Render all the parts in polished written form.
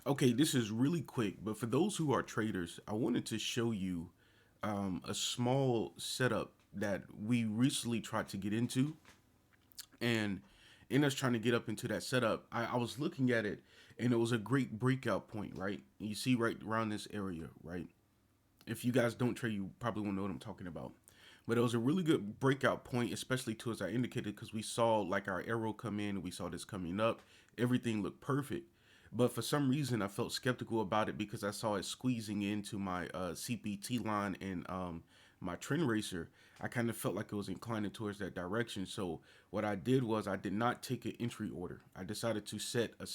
Okay, this is really quick, but for those who are traders, I wanted to show you a small setup that we recently tried to get into. And in us trying to get up into that setup, I was looking at it and it was a great breakout point, right? You see right around this area, right? If you guys don't trade, you probably won't know what I'm talking about. But it was a really good breakout point, especially to as I indicated, because we saw like our arrow come in, we saw this coming up, everything looked perfect. But for some reason, I felt skeptical about it because I saw it squeezing into my CPT line and my trend racer. I kind of felt like it was inclining towards that direction. So what I did was I did not take an entry order. I decided to set a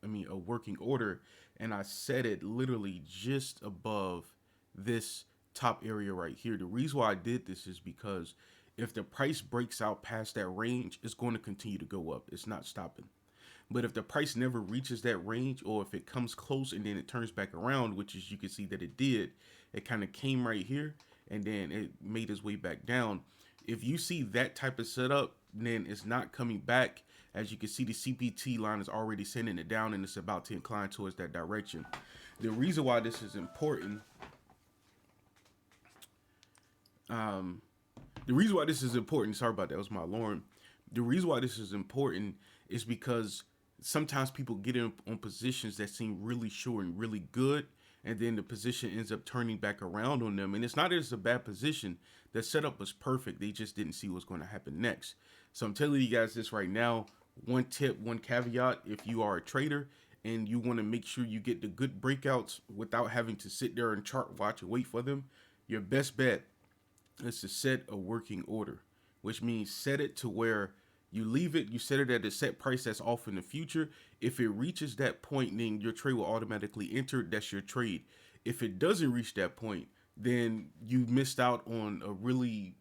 a working order, and I set it literally just above this top area right here. The reason why I did this is because if the price breaks out past that range, it's going to continue to go up. It's not stopping. But if the price never reaches that range, or if it comes close and then it turns back around, which is you can see that it did, it kind of came right here and then it made its way back down. If you see that type of setup, then it's not coming back. As you can see, the CPT line is already sending it down and it's about to incline towards that direction. The reason why this is important, um, the reason why this is important, sorry about that, was my alarm. The reason why this is important is because sometimes people get in on positions that seem really sure and really good, and then the position ends up turning back around on them. And it's not that it's a bad position. The setup was perfect. They just didn't see what's going to happen next. So I'm telling you guys this right now. One tip, one caveat, if you are a trader and you want to make sure you get the good breakouts without having to sit there and chart watch and wait for them, your best bet is to set a working order, which means set it to where you leave it, you set it at a set price that's off in the future. If it reaches that point, then your trade will automatically enter. That's your trade. If it doesn't reach that point, then you missed out on a really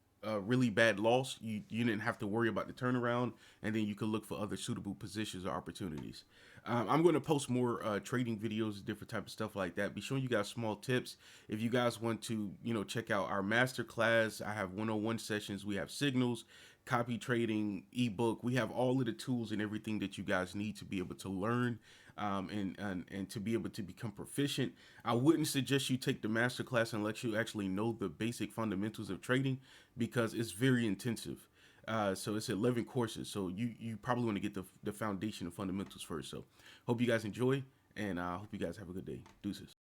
bad loss. You didn't have to worry about the turnaround, and then you can look for other suitable positions or opportunities. I'm going to post more trading videos, different type of stuff like that. Be showing you guys small tips. If you guys want to, check out our master class, I have 101 sessions. We have signals, copy trading, ebook. We have all of the tools and everything that you guys need to be able to learn and to be able to become proficient. I wouldn't suggest you take the master class unless you actually know the basic fundamentals of trading because it's very intensive. So it's 11 courses. So you probably want to get the foundation and fundamentals first. So hope you guys enjoy, and I hope you guys have a good day. Deuces.